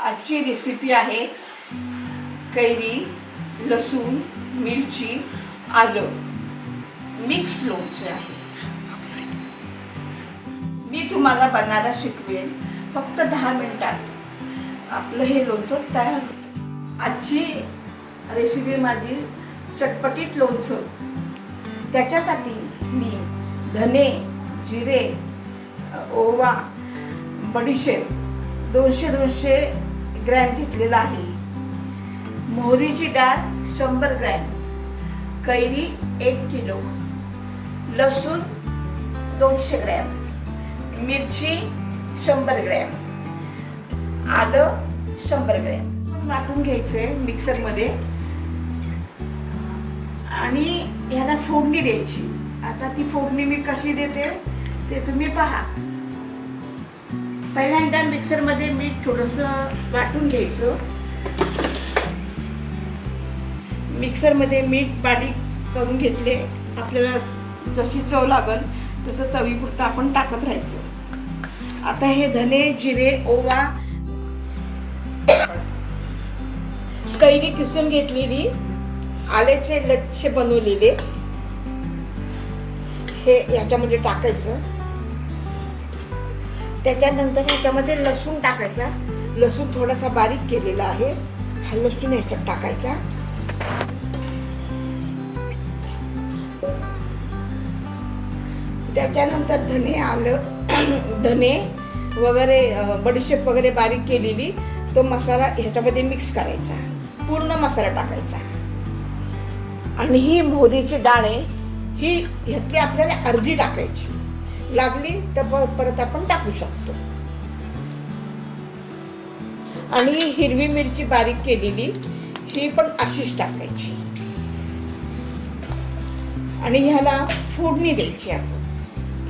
आजची रेसिपी आहे कैरी, लसूण, मिरची, आलं मिक्स लोणचे आहे. मी तुम्हाला बनायला शिकवेन. फक्त 10 मिनिटात आपलं हे लोणचं तयार होतं. आजची रेसिपी माझी चटपटीत लोणचं. त्याच्यासाठी मी धने, जिरे, ओवा, बडीशेप 200 ग्रॅम घेतलेला आहे. मोहरीची डाळ 100 ग्रॅम, कैरी 1 किलो, लसूण 200 ग्रॅम, मिरची 100 ग्रॅम, आलं 100 ग्रॅम. वाटून घ्यायचे मिक्सरमध्ये आणि ह्याला फोडणी द्यायची. आता ती फोडणी मी कशी देते ते तुम्ही पहा. पहिल्यांदा मिक्सरमध्ये मीठ थोडंसं वाटून घ्यायचं. मिक्सरमध्ये मीठ बारीक करून घेतले. आपल्याला जशी चव लागल तसं चवीपुरतं आपण टाकत राहायचं. आता हे धने, जिरे, ओवा, कैरी किसून घेतलेली, आल्याचे लच्छे बनवलेले हे याच्यामध्ये टाकायचं. त्याच्यानंतर ह्याच्यामध्ये लसूण टाकायचा. लसूण थोडासा बारीक केलेला आहे. हा लसूण ह्याच्यात टाकायचा. त्याच्यानंतर धने, आलं, धने वगैरे, बडीशेप वगैरे बारीक केलेली तो मसाला ह्याच्यामध्ये मिक्स करायचा. पूर्ण मसाला टाकायचा. आणि ही मोहरीची डाळ आहे, ही ह्यातली आपल्याला अर्धी टाकायची. लागली तर परत आपण टाकू शकतो. आणि हिरवी मिरची बारीक केलेली ही पण अशीच टाकायची. आणि ह्याला फोडणी द्यायची. आपण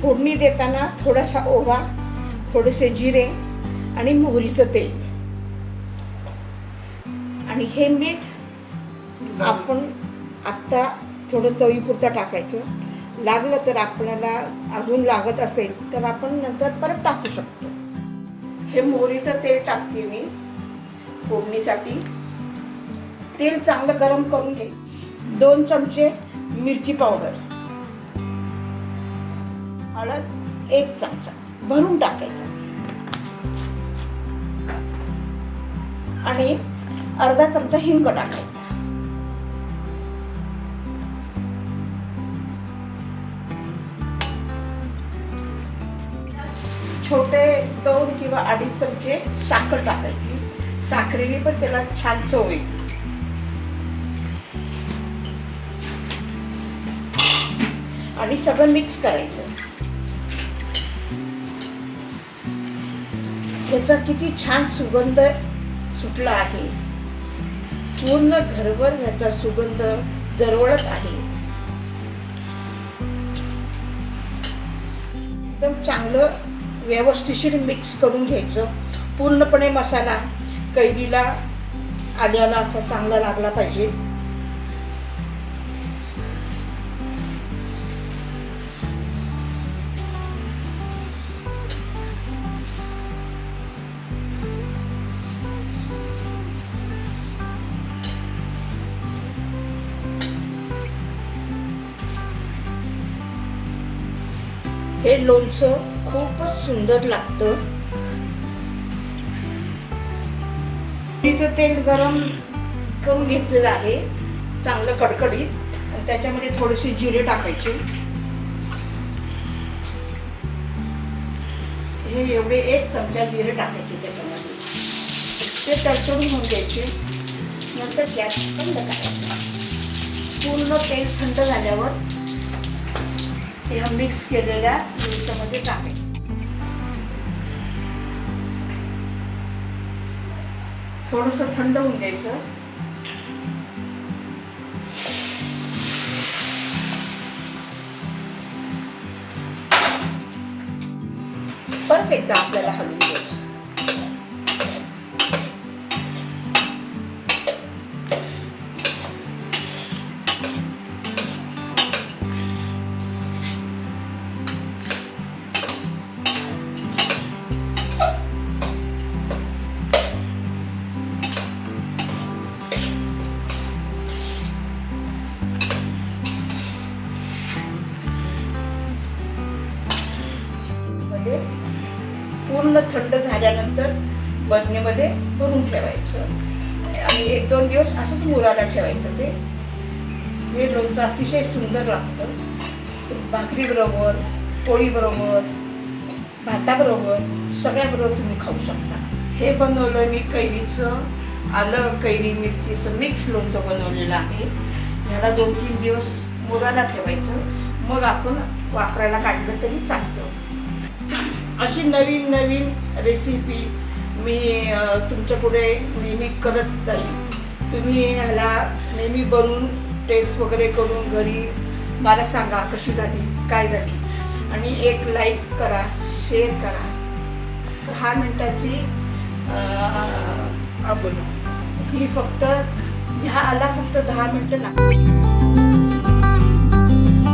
फोडणी देताना थोडासा ओवा, थोडेसे जिरे आणि मोहरीचं तेल आणि हे मीठ आपण आत्ता थोडं चवीपुरतं टाकायचं. लागलं तर आपल्याला अजून लागत असेल तर आपण नंतर परत टाकू शकतो. हे मोहरीचं तेल टाकते मी फोडणीसाठी. तेल चांगलं गरम करून घे. 2 चमचे मिरची पावडर, हळद 1 चमचा भरून टाकायचा आणि अर्धा चमचा हिंग टाकायचा. छोटे 2 किंवा 2.5 चमचे साखर टाकायची. साखरेने पण त्याला छान चव येते. आणि सगळं मिक्स करायचं. याचा किती छान सुगंध सुटला आहे. पूर्ण घरभर याचा सुगंध दरवळत आहे. एकदम चांगलं व्यवस्थिशीर मिक्स करून घ्यायचं. पूर्णपणे मसाला कैरीला, आल्याला असा चांगला लागला पाहिजे. हे लोणचं खूपच सुंदर लागतं. तेल गरम करून घेतलेलं आहे चांगलं कडकडीत. त्याच्यामध्ये थोडेसे जिरे टाकायचे. हे एवढे 1 चमचा जिरे टाकायचे त्याच्यामध्ये. ते तडतडून होऊन घ्यायचे. नंतर गॅस बंद करायचा. पूर्ण तेल थंड झाल्यावर ह्या मिक्स केलेल्या लोणच्यामध्ये टाकायचं. थोडंसं थंड होऊन द्यायचं. परत एकदा आपल्याला हलवून द्यायचं. थंड झाल्यानंतर बरणीमध्ये भरून ठेवायचं आणि 1-2 दिवस असंच मुराला ठेवायचं. हे लोणचं अतिशय सुंदर लागतं. भाकरीबरोबर, पोळीबरोबर, भाताबरोबर, सगळ्याबरोबर तुम्ही खाऊ शकता. हे बनवलं मी कैरीचं, आलं, कैरी, मिरचीचं मिक्स लोणचं बनवलेलं आहे. ह्याला 2-3 दिवस मुराला ठेवायचं, मग आपण वापरायला काढलं तरी चालतं. अशी नवीन नवीन रेसिपी मी तुमच्या पुढे नेहमी करत जाईल. तुम्ही ह्याला नेहमी बनवून टेस्ट वगैरे करून घरी मला सांगा कशी झाली, काय झाली. आणि एक लाईक करा, शेअर करा. 10 मिनिटाची आपण ही फक्त ह्या आला फक्त 10 मिनिटं लागतात.